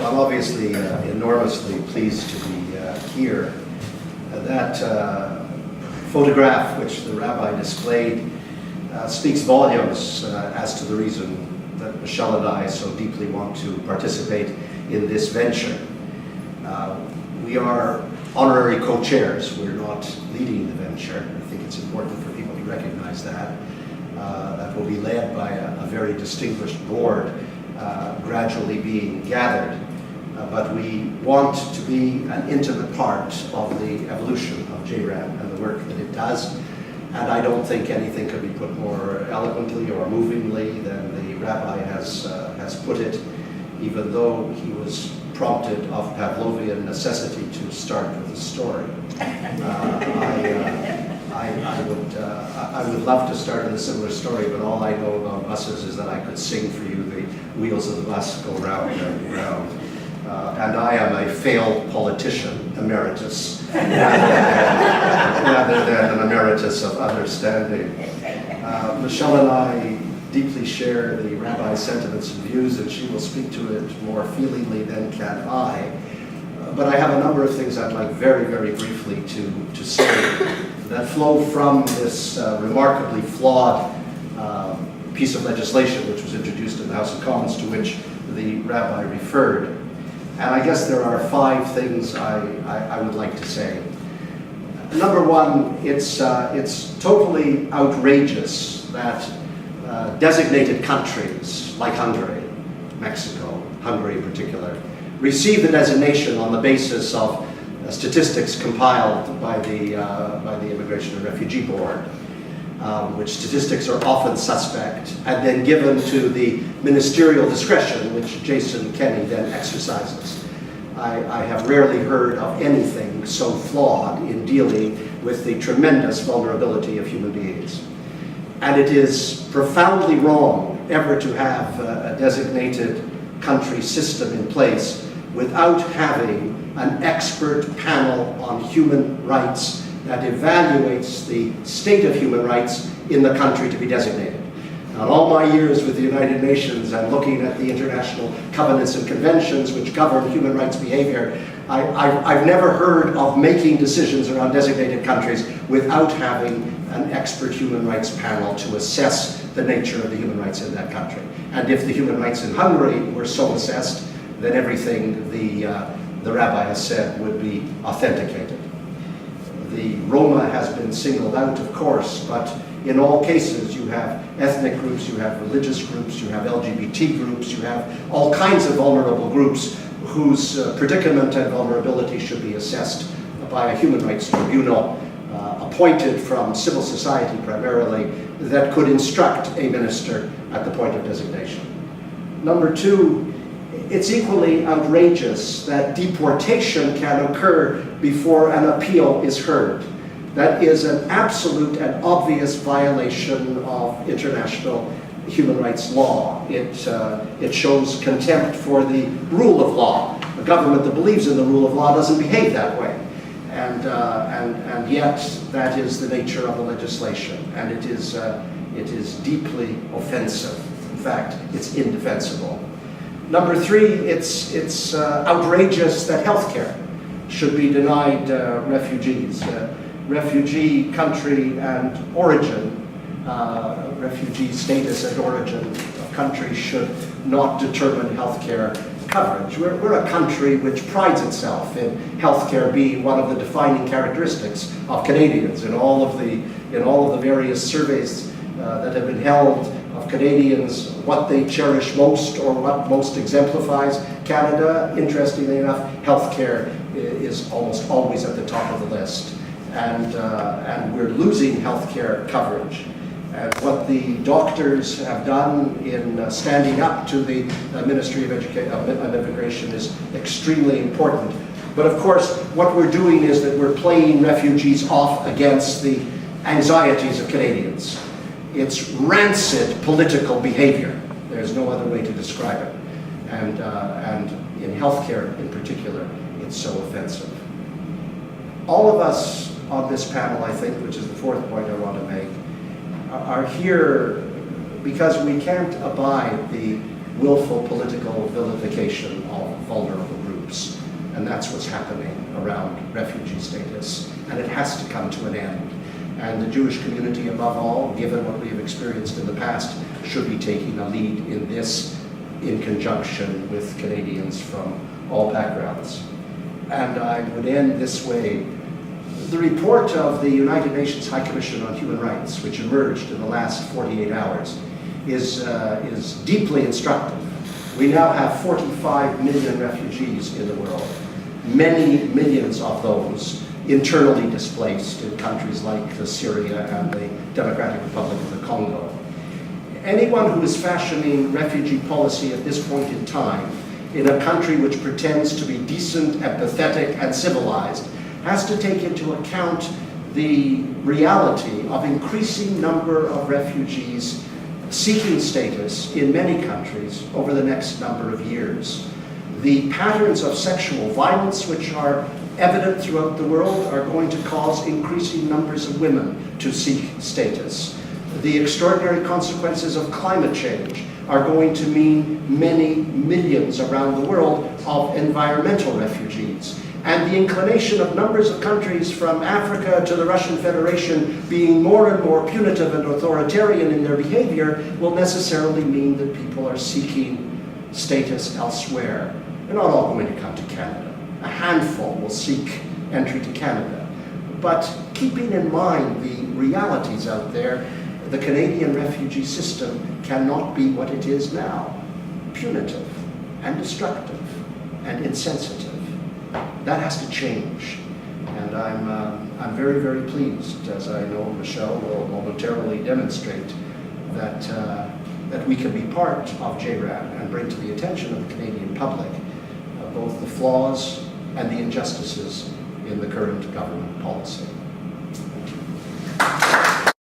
I'm obviously enormously pleased to be here. That photograph which the rabbi displayed speaks volumes as to the reason that Michelle and I so deeply want to participate in this venture. We are honorary co-chairs. We're not leading the venture. I think it's important for people to recognize that. That will be led by a very distinguished board gradually being gathered. But we want to be an intimate part of the evolution of JRAM and the work that it does. And I don't think anything could be put more eloquently or movingly than the rabbi has put it, even though he was prompted of Pavlovian necessity to start with a story. I would love to start with a similar story, but all I know about buses is that I could sing for you the wheels of the bus go round and round. And I am a failed politician, emeritus, rather than an emeritus of understanding. Michelle and I deeply share the rabbi's sentiments and views, and she will speak to it more feelingly than can I. But I have a number of things I'd like very, very briefly to say that flow from this remarkably flawed piece of legislation which was introduced in the House of Commons, to which the rabbi referred. And I guess there are 5 things I would like to say. Number one, it's totally outrageous that designated countries like Hungary, Mexico, Hungary in particular, receive the designation on the basis of statistics compiled by the Immigration and Refugee Board, which statistics are often suspect, and then given to the ministerial discretion which Jason Kenney then exercises. I have rarely heard of anything so flawed in dealing with the tremendous vulnerability of human beings. And it is profoundly wrong ever to have a designated country system in place without having an expert panel on human rights that evaluates the state of human rights in the country to be designated. Now, in all my years with the United Nations and looking at the international covenants and conventions which govern human rights behavior, I've never heard of making decisions around designated countries without having an expert human rights panel to assess the nature of the human rights in that country. And if the human rights in Hungary were so assessed, then everything the rabbi has said would be authenticated. The Roma has been singled out, of course, but in all cases you have ethnic groups, you have religious groups, you have LGBT groups, you have all kinds of vulnerable groups whose predicament and vulnerability should be assessed by a human rights tribunal appointed from civil society primarily, that could instruct a minister at the point of designation. Number 2, it's equally outrageous that deportation can occur before an appeal is heard. That is an absolute and obvious violation of international human rights law. It shows contempt for the rule of law. A government that believes in the rule of law doesn't behave that way. And yet that is the nature of the legislation, and it is deeply offensive. In fact, it's indefensible. Number 3, it's outrageous that healthcare should be denied refugees. Refugee country and origin, refugee status and origin of country should not determine healthcare coverage. We're a country which prides itself in healthcare being one of the defining characteristics of Canadians. In all of the various surveys that have been held of Canadians, what they cherish most or what most exemplifies Canada, interestingly enough, healthcare is almost always at the top of the list. And we're losing healthcare coverage. And what the doctors have done in standing up to the Ministry of Immigration is extremely important. But of course, what we're doing is that we're playing refugees off against the anxieties of Canadians. It's rancid political behavior. There's no other way to describe it. And in healthcare in particular, it's so offensive. All of us on this panel, I think, which is the 4th point I want to make, are here because we can't abide the willful political vilification of vulnerable groups. And that's what's happening around refugee status. And it has to come to an end. And the Jewish community, above all, given what we have experienced in the past, should be taking a lead in this in conjunction with Canadians from all backgrounds. And I would end this way. The report of the United Nations High Commission on Human Rights, which emerged in the last 48 hours, is deeply instructive. We now have 45 million refugees in the world, many millions of those internally displaced in countries like Syria and the Democratic Republic of the Congo. Anyone who is fashioning refugee policy at this point in time in a country which pretends to be decent, empathetic, and civilized has to take into account the reality of increasing number of refugees seeking status in many countries over the next number of years. The patterns of sexual violence which are evident throughout the world are going to cause increasing numbers of women to seek status. The extraordinary consequences of climate change are going to mean many millions around the world of environmental refugees. And the inclination of numbers of countries from Africa to the Russian Federation being more and more punitive and authoritarian in their behavior will necessarily mean that people are seeking status elsewhere. They're not all going to come to Canada. A handful will seek entry to Canada. But keeping in mind the realities out there, the Canadian refugee system cannot be what it is now, punitive and destructive and insensitive. That has to change, and I'm very, very pleased, as I know Michelle will momentarily demonstrate, that we can be part of JRAM and bring to the attention of the Canadian public both the flaws and the injustices in the current government policy.